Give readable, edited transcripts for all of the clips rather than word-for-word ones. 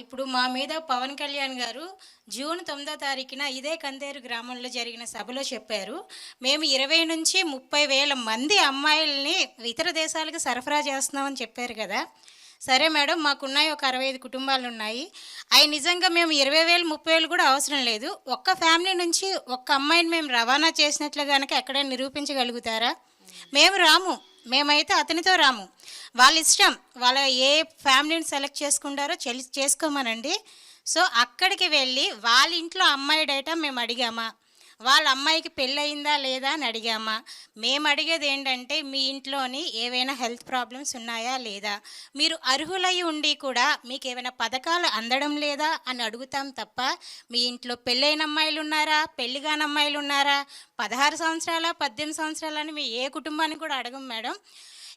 ఇప్పుడు మా మీద పవన్ కళ్యాణ్ గారు జూన్ 9వ తారీఖున ఇదే కందేరు గ్రామంలో జరిగిన సభలో చెప్పారు. మేము 20,000-30,000 మంది అమ్మాయిల్ని ఇతర దేశాలకు సరఫరా చేస్తున్నామని చెప్పారు కదా! సరే మేడం, మాకున్నాయి ఒక 65 కుటుంబాలున్నాయి. అయి నిజంగా మేము 20,000, 30,000 కూడా అవసరం లేదు. ఒక్క ఫ్యామిలీ నుంచి ఒక్క అమ్మాయిని మేము రవాణా చేసినట్లు గనక ఎక్కడైనా నిరూపించగలుగుతారా? మేము రాము. మేమైతే అతనితో రాము. వాళ్ళ ఇష్టం. వాళ్ళ ఏ ఫ్యామిలీని సెలెక్ట్ చేసుకుంటారో చేసుకోమనండి. సో, అక్కడికి వెళ్ళి వాళ్ళ ఇంట్లో అమ్మాయి డేటా మేము అడిగామా? వాళ్ళ అమ్మాయికి పెళ్ళయిందా లేదా అని అడిగామా? మేము అడిగేది ఏంటంటే, మీ ఇంట్లోని ఏవైనా హెల్త్ ప్రాబ్లమ్స్ ఉన్నాయా లేదా? మీరు అర్హులై ఉండి కూడా మీకేమైనా పథకాలు అందడం లేదా అని అడుగుతాం తప్ప, మీ ఇంట్లో పెళ్ళైన అమ్మాయిలు ఉన్నారా? పెళ్లి కాని అమ్మాయిలు ఉన్నారా? 16 సంవత్సరాల, 18 సంవత్సరాలని మీ ఏ కుటుంబాన్ని కూడా అడగం మేడం.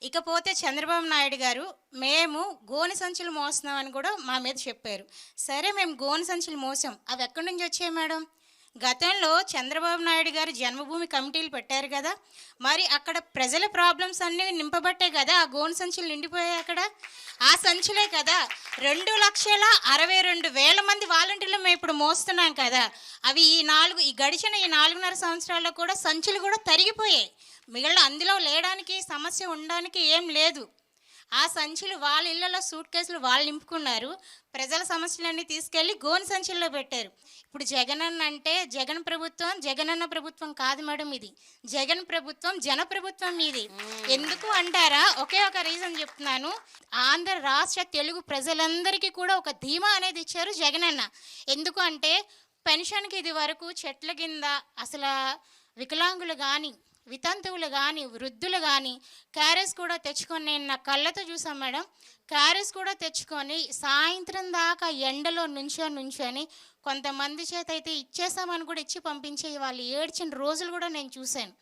ఇకపోతే చంద్రబాబు నాయుడు గారు మేము గోనె సంచులు మోస్తున్నామని కూడా మా మీద చెప్పారు. సరే, మేము గోనె సంచులు మోసాం. అవి ఎక్కడి నుంచి వచ్చాయి మేడం? గతంలో చంద్రబాబు నాయుడు గారు జన్మభూమి కమిటీలు పెట్టారు కదా, మరి అక్కడ ప్రజల ప్రాబ్లమ్స్ అన్నీ నింపబట్టే కదా ఆ గోనె సంచులు నిండిపోయాయి. అక్కడ ఆ సంచులే కదా 2,62,000 మంది వాలంటీర్లు మేము ఇప్పుడు మోస్తున్నాం కదా. అవి ఈ గడిచిన 4.5 సంవత్సరాల్లో కూడా సంచులు కూడా తరిగిపోయాయి. మిగిలిన అందులో లేడానికి సమస్య ఉండడానికి ఏం లేదు. ఆ సంచులు వాళ్ళ ఇళ్లలో సూట్ కేసులు వాళ్ళు నింపుకున్నారు. ప్రజల సమస్యలన్నీ తీసుకెళ్ళి గోను సంచుల్లో పెట్టారు. ఇప్పుడు జగనన్న అంటే జగనన్న ప్రభుత్వం కాదు మేడం, ఇది జగన్ ప్రభుత్వం, జన ప్రభుత్వం ఇది. ఎందుకు అంటారా? ఒకే ఒక రీజన్ చెప్తున్నాను. ఆంధ్ర రాష్ట్ర తెలుగు ప్రజలందరికీ కూడా ఒక ధీమా అనేది ఇచ్చారు జగనన్న. ఎందుకు అంటే పెన్షన్కి ఇది వరకు చెట్ల కింద అసలు వికలాంగులు కానీ, వితంతువులు కానీ, వృద్ధులు కానీ క్యారేజ్ కూడా తెచ్చుకొని, నేను నా కళ్ళతో చూసాను మేడం, క్యారేజ్ కూడా తెచ్చుకొని సాయంత్రం దాకా ఎండలో నుంచొని కొంతమంది చేత అయితే ఇచ్చేసామని కూడా ఇచ్చి పంపించే వాళ్ళు ఏడ్చిన రోజులు కూడా నేను చూశాను.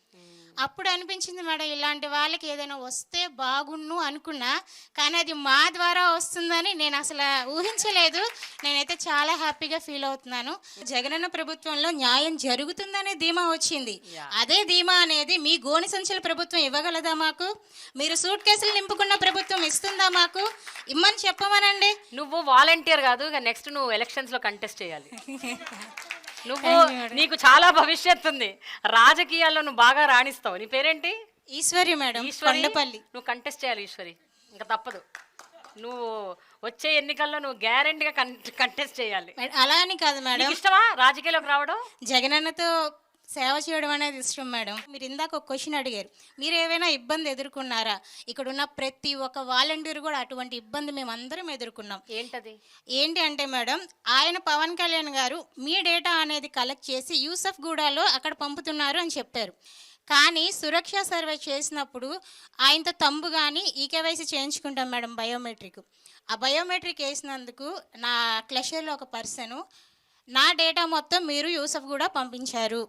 అప్పుడు అనిపించింది మేడం, ఇలాంటి వాళ్ళకి ఏదైనా వస్తే బాగుండు అనుకున్నా, కానీ అది మా ద్వారా వస్తుందని నేను అసలు ఊహించలేదు. నేనైతే చాలా హ్యాపీగా ఫీల్ అవుతున్నాను. జగనన్న ప్రభుత్వంలో న్యాయం జరుగుతుందనే ధీమా వచ్చింది. అదే ధీమా అనేది మీ గోని సంచుల ప్రభుత్వం ఇవ్వగలదా మాకు? మీరు సూట్ కేసులు నింపుకున్న ప్రభుత్వం ఇస్తుందా మాకు? ఇమ్మని చెప్పమనండి. నువ్వు వాలంటీర్ కాదు, నెక్స్ట్ నువ్వు ఎలక్షన్స్లో కంటెస్ట్ చేయాలి. నువ్వు నీకు చాలా భవిష్యత్తు ఉంది, రాజకీయాల్లో నువ్వు బాగా రాణిస్తావు. నీ పేరేంటి? ఈశ్వరి మేడం, కొండపల్లి. నువ్వు కంటెస్ట్ చేయాలి ఈశ్వరి, ఇంకా తప్పదు. నువ్వు వచ్చే ఎన్నికల్లో నువ్వు గ్యారెంటీగా కంటెస్ట్ చేయాలి. అలా అని కాదు మేడం. ఇష్టమా రాజకీయాల్లోకి రావడం? జగనన్నతో సేవ చేయడం అనేది ఇష్టం మేడం. మీరు ఇందాక ఒక క్వశ్చన్ అడిగారు, మీరు ఏమైనా ఇబ్బంది ఎదుర్కొన్నారా? ఇక్కడ ఉన్న ప్రతి ఒక్క వాలంటీర్ కూడా అటువంటి ఇబ్బంది మేము అందరం ఎదుర్కొన్నాం. ఏంటి అంటే మేడం, ఆయన పవన్ కళ్యాణ్ గారు మీ డేటా అనేది కలెక్ట్ చేసి యూసఫ్ గూడాలో అక్కడ పంపుతున్నారు అని చెప్పారు. కానీ సురక్ష సర్వే చేసినప్పుడు ఆయనతో తంబు కానీ ఈకేవైసీ చేయించుకుంటాం మేడం, బయోమెట్రిక్. ఆ బయోమెట్రిక్ వేసినందుకు నా క్లషర్లో ఒక పర్సను నా డేటా మొత్తం మీరు యూసఫ్ కూడా పంపించారు,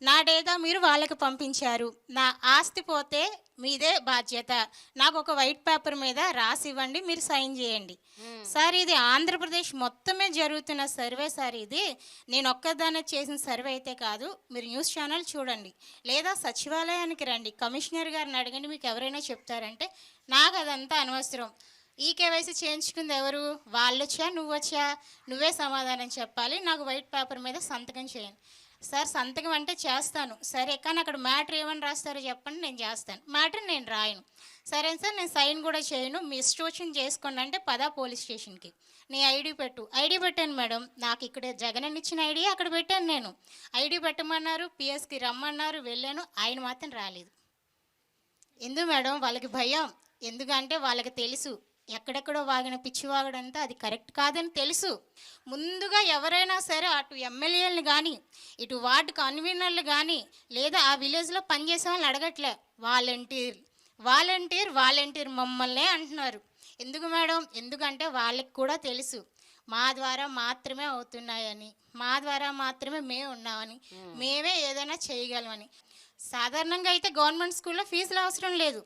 నా డేటా మీరు వాళ్ళకి పంపించారు, నా ఆస్తి పోతే మీదే బాధ్యత, నాకు ఒక వైట్ పేపర్ మీద రాసి ఇవ్వండి, మీరు సైన్ చేయండి. సార్, ఇది ఆంధ్రప్రదేశ్ మొత్తమే జరుగుతున్న సర్వే సార్. ఇది నేను ఒక్కదానే చేసిన సర్వే అయితే కాదు. మీరు న్యూస్ ఛానల్ చూడండి, లేదా సచివాలయానికి రండి, కమిషనర్ గారిని అడగండి, మీకు ఎవరైనా చెప్తారంటే. నాకు అదంతా అనవసరం. ఈ కేవైసీ చేయించుకుంది ఎవరు? వాళ్ళొచ్చా నువ్వొచ్చా? నువ్వే సమాధానం చెప్పాలి. నాకు వైట్ పేపర్ మీద సంతకం చేయండి. సార్, సంతకం అంటే చేస్తాను, సరే, కానీ అక్కడ మ్యాటర్ ఏమని రాస్తారో చెప్పండి, నేను చేస్తాను. మ్యాటర్ నేను రాయను. సరే సార్, నేను సైన్ కూడా చేయను, మీ ఇష్టం చేసుకోండి అంటే పదా పోలీస్ స్టేషన్కి, నీ ఐడి పెట్టు. ఐడి పెట్టాను మేడం, నాకు ఇక్కడ జగన్ ఇచ్చిన ఐడి అక్కడ పెట్టాను. నేను ఐడి పెట్టమన్నారు, పిఎస్కి రమ్మన్నారు, వెళ్ళాను, ఆయన మాత్రం రాలేదు. ఎందుకు మేడం? వాళ్ళకి భయం. ఎందుకంటే వాళ్ళకి తెలుసు ఎక్కడెక్కడో వాగిన పిచ్చివాగడంతా అది కరెక్ట్ కాదని తెలుసు. ముందుగా ఎవరైనా సరే అటు ఎమ్మెల్యేలు కానీ, ఇటు వార్డు కన్వీనర్లు కానీ, లేదా ఆ విలేజ్లో పనిచేసే వాళ్ళని అడగట్లే. వాలంటీర్ మమ్మల్నే అంటున్నారు. ఎందుకు మేడం? ఎందుకంటే వాళ్ళకి కూడా తెలుసు మా ద్వారా మాత్రమే అవుతున్నాయని, మా ద్వారా మాత్రమే మేము ఉన్నామని, మేమే ఏదైనా చేయగలమని. సాధారణంగా అయితే గవర్నమెంట్ స్కూల్లో ఫీజులు అవసరం లేదు,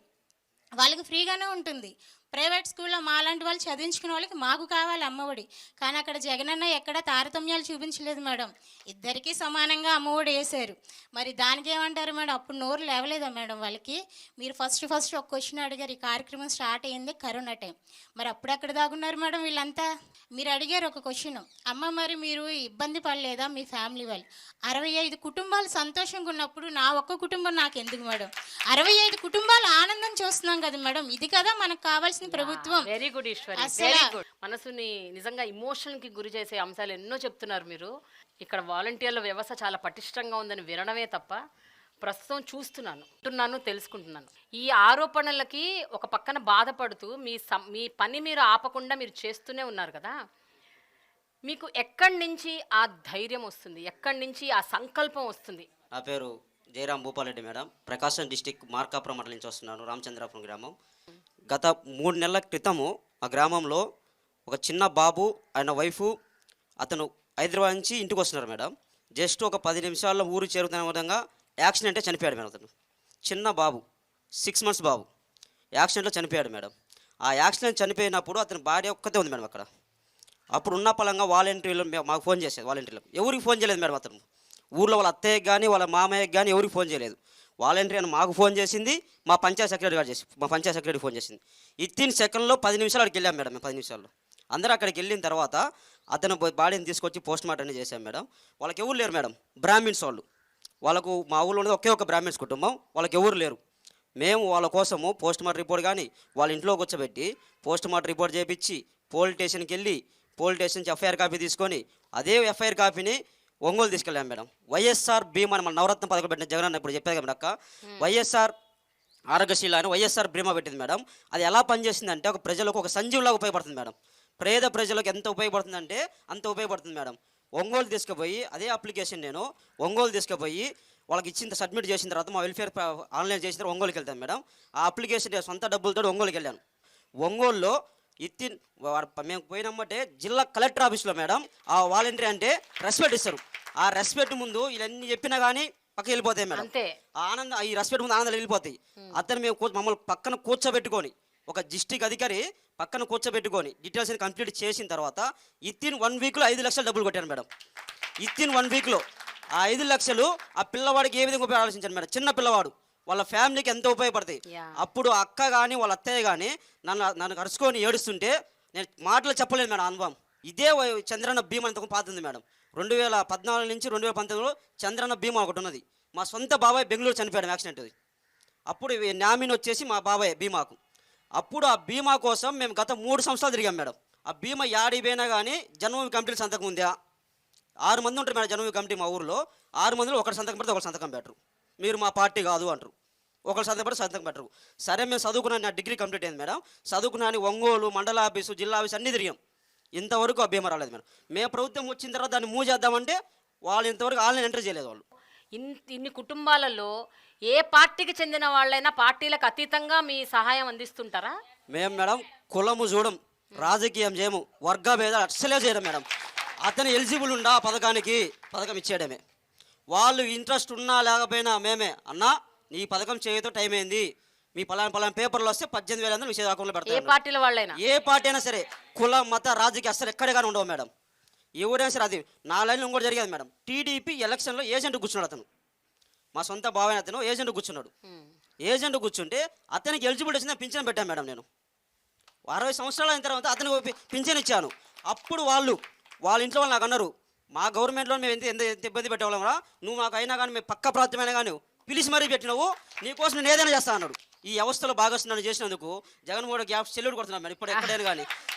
వాళ్ళకి ఫ్రీగానే ఉంటుంది. ప్రైవేట్ స్కూల్లో మాలాంటి వాళ్ళు చదివించుకునే వాళ్ళకి మాకు కావాలి అమ్మఒడి. కానీ అక్కడ జగనన్న ఎక్కడ తారతమ్యాలు చూపించలేదు మేడం. ఇద్దరికీ సమానంగా అమ్మఒడి వేశారు. మరి దానికి ఏమంటారు మేడం? అప్పుడు నోరు లేవలేదా మేడం వాళ్ళకి? మీరు ఫస్ట్ ఒక క్వశ్చన్ అడిగారు. ఈ కార్యక్రమం స్టార్ట్ అయ్యింది కరోనా టైం. మరి అప్పుడు ఎక్కడ దాగున్నారు మేడం వీళ్ళంతా? మీరు అడిగారు ఒక క్వశ్చన్, అమ్మ మరి మీరు ఇబ్బంది పడలేదా మీ ఫ్యామిలీ వాళ్ళు? 65 కుటుంబాలు సంతోషంగా ఉన్నప్పుడు నా ఒక్క కుటుంబం నాకు ఎందుకు మేడం? 65 కుటుంబాలు ఆనందం చూస్తున్నాం కదా మేడం. ఇది కదా మనకు కావాల్సిన ప్రభుత్వం. వెరీ గుడ్ ఈశ్వరి, అసలు- వెరీ గుడ్. మనసుని నిజంగా ఇమోషన్ కి గురి చేసే అంశాలు ఎన్నో చెప్తున్నారు మీరు. ఇక్కడ వాలంటీర్ల వ్యవస్థ చాలా పటిష్టంగా ఉందని వినడమే తప్ప ప్రస్తుతం చూస్తున్నాను, తెలుసుకుంటున్నాను. ఈ ఆరోపణలకి ఒక పక్కన బాధపడుతూ మీ పని మీరు ఆపకుండా మీరు చేస్తూనే ఉన్నారు కదా. మీకు ఎక్కడి నుంచి ఆ ధైర్యం వస్తుంది? ఎక్కడి నుంచి ఆ సంకల్పం వస్తుంది? నా పేరు జయరాం భూపాలరెడ్డి మేడం. ప్రకాశం డిస్టిక్ మార్కాపురం మండలం నుంచి వస్తున్నాను, రామచంద్రాపురం గ్రామం. గత 3 నెలల క్రితము ఆ గ్రామంలో ఒక చిన్న బాబు ఆయన వైఫ్ అతను హైదరాబాద్ నుంచి ఇంటికి వస్తున్నారు మేడం. జస్ట్ ఒక 10 నిమిషాల్లో ఊరు చేరుతున్న విధంగా యాక్సిడెంటే చనిపోయాడు మేడం. అతను చిన్న బాబు, 6 months బాబు యాక్సిడెంట్లో చనిపోయాడు మేడం. ఆ యాక్సిడెంట్ చనిపోయినప్పుడు అతని భార్య ఒక్కతే ఉంది మేడం అక్కడ. అప్పుడు ఉన్న పలంగా వాలంటీర్లు మాకు ఫోన్ చేసేది. వాలంటీర్లకు ఎవరికి ఫోన్ చేయలేదు మేడం. అతను ఊర్లో వాళ్ళ అత్తయ్యకి కానీ వాళ్ళ మామయ్యకి కానీ ఎవరికి ఫోన్ చేయలేదు. వాలంటీర్ అని మాకు ఫోన్ చేసింది, మా పంచాయత్ సెక్రటరీ గారు మా పంచాయత్ సెక్రటరీ ఫోన్ చేసింది. ఇత్తిన్ సెకండ్లో 10 నిమిషాలు అక్కడికి వెళ్ళాం మేడం. మేము 10 నిమిషాల్లో అందరూ అక్కడికి వెళ్ళిన తర్వాత అతను బాడీని తీసుకొచ్చి పోస్ట్ మార్టం చేశాం మేడం. వాళ్ళకి ఎవరు లేరు మేడం, బ్రాహ్మిన్స్ వాళ్ళకు మా ఊళ్ళో ఉన్నది ఒకే ఒక బ్రాహ్మిన్స్ కుటుంబం, వాళ్ళకి ఎవరు లేరు. మేము వాళ్ళ కోసము పోస్ట్ మార్టం రిపోర్ట్ కానీ వాళ్ళ ఇంట్లో కూర్చోబెట్టి పోస్ట్ మార్టం రిపోర్ట్ చేయించి పోలీస్ స్టేషన్కి వెళ్ళి పోలీస్ స్టేషన్ నుంచి ఎఫ్ఐఆర్ కాపీ తీసుకొని అదే ఎఫ్ఐఆర్ కాపీని ఒంగోలు తీసుకెళ్ళాం మేడం. వైఎస్ఆర్ బీమా మన నవరత్న పథకం పెట్టిన జగన్ ఇప్పుడు చెప్పారు కదా అక్క, వైఎస్ఆర్ ఆరోగ్యశీల అని వైఎస్ఆర్ బీమా పెట్టింది మేడం. అది ఎలా పనిచేస్తుందంటే ఒక ప్రజలకు ఒక సంజీవులాగా ఉపయోగపడుతుంది మేడం. పేద ప్రజలకు ఎంత ఉపయోగపడుతుందంటే అంత ఉపయోగపడుతుంది మేడం. ఒంగోలు తీసుకుపోయి అదే అప్లికేషన్ నేను ఒంగోలు తీసుకుపోయి వాళ్ళకి ఇచ్చిన సబ్మిట్ చేసిన తర్వాత మా వెల్ఫేర్ ఆన్లైన్ చేసిన తర్వాత ఒంగోలుకి వెళ్తాను మేడం. ఆ అప్లికేషన్ సొంత డబ్బులతో ఒంగోలుకి వెళ్ళాను. ఒంగోలులో మేము పోయినమ్మంటే జిల్లా కలెక్టర్ ఆఫీస్లో మేడం ఆ వాలంటీర్ అంటే రెస్పెక్ట్ ఇస్తారు. ఆ రెస్పెక్ట్ ముందు ఇవన్నీ చెప్పినా కానీ పక్కకి వెళ్ళిపోతాయి మేడం. ఆ ఆనందం, ఈ రెస్పెక్ట్ ముందు ఆనందాలు వెళ్ళిపోతాయి. అతను మేము మమ్మల్ని పక్కన కూర్చోబెట్టుకొని ఒక డిస్ట్రిక్ట్ అధికారి పక్కన కూర్చోబెట్టుకొని డీటెయిల్స్ కంప్లీట్ చేసిన తర్వాత ఇత్తిన్ 1 వీక్లో 5 లక్షలు డబ్బులు కొట్టాను మేడం. ఇత్తిన్ 1 వీక్లో ఆ 5 లక్షలు ఆ పిల్లవాడికి ఏ విధంగా ఆలోచించాను మేడం. చిన్న పిల్లవాడు, వాళ్ళ ఫ్యామిలీకి ఎంతో ఉపయోగపడతాయి. అప్పుడు అక్క కానీ వాళ్ళ అత్తయ్య కానీ నన్ను కరుచుకొని ఏడుస్తుంటే నేను మాటలు చెప్పలేను మేడం. అనుభవం ఇదే చంద్రన్న బీమా అంతకు పాతుంది మేడం. 2014 నుంచి 2019లో చంద్రన్న బీమా ఒకటి ఉన్నది. మా సొంత బాబాయ్ బెంగళూరు చనిపోయాడు యాక్సిడెంట్. అప్పుడు నామిని వచ్చేసి మా బాబాయ్ బీమాకు. అప్పుడు ఆ బీమా కోసం మేము గత 3 సంవత్సరాలు తిరిగాం మేడం. ఆ బీమా యాడికి పోయినా కానీ జన్మభూమి కమిటీలు సంతకం ఉందా? 6 మంది ఉంటారు మేడం జన్మభూమి కమిటీ మా ఊరిలో. 6 మందిలో ఒకటి సంతకం పెడితే ఒకటి సంతకం పెట్టరు. మీరు మా పార్టీ కాదు అంటారు. ఒకరు సంతకం పెడితే సంతకం పెట్టరు. సరే మేము చదువుకున్నాను, నా డిగ్రీ కంప్లీట్ అయింది మేడం. చదువుకున్నాను, ఒంగోలు మండల ఆఫీసు జిల్లా ఆఫీసు అన్నీ తిరిగాం. ఇంతవరకు ఆ బీమా రాలేదు మేడం. మేము ప్రభుత్వం వచ్చిన తర్వాత దాన్ని మూవ్ చేద్దామంటే వాళ్ళు ఇంతవరకు ఆన్లైన్ ఎంటర్ చేయలేదు. వాళ్ళు ఇన్ని కుటుంబాలలో ఏ పార్టీకి చెందిన వాళ్ళైనా పార్టీలకు అతీతంగా మీ సహాయం అందిస్తుంటారా? మేము మేడం కులము చూడం, రాజకీయం చేయము, వర్గ భేదాలు అస్సలే చేయడం మేడం. అతను ఎలిజిబుల్ ఉండా పథకానికి పథకం ఇచ్చేయడమే. వాళ్ళు ఇంట్రెస్ట్ ఉన్నా లేకపోయినా మేమే అన్నా నీ పథకం చేయతో టైం అయింది, మీ పలానా పేపర్లు వస్తే 18,000 మీ అకౌంట్లో పెడతారు. ఏ పార్టీల వాళ్ళైనా ఏ పార్టీ అయినా సరే, కుల మత రాజకీయ అస్సలు ఎక్కడే కానీ ఉండవు మేడం. ఎవరైనా సరే. అది 4 లైన్లు ఇంకోటి జరిగేది మేడం. టీడీపీ ఎలక్షన్లో ఏజెంట్ కూర్చున్నాడు. అతను మా సొంత బాబాయ్, అతను ఏజెంట్ కూర్చున్నాడు. ఏజెంట్ కూర్చుంటే అతనికి ఎలిజిబిలిటీ వచ్చిందని పింఛన్ పెట్టాను మేడం. నేను 60 సంవత్సరాలు అయిన తర్వాత అతనికి పింఛన్ ఇచ్చాను. అప్పుడు వాళ్ళ ఇంట్లో వాళ్ళు నాకు అన్నారు, మా గవర్నమెంట్లో మేము ఎంత ఇబ్బంది పెట్టేవాళ్ళం రా, నువ్వు మాకు అయినా కానీ మేము పక్క ప్రాంతమైనా కానీ పిలిచి మరీ పెట్టినావు, నీకోసం నేను ఏదైనా చేస్తా అన్నాడు. ఈ వ్యవస్థలో భాగస్వామ్యం చేసినందుకు జగన్మోహన్ గ్యాప్ సెల్యూట్ కొడుతున్నాను మేడం. ఇప్పుడు ఎక్కడైనా కానీ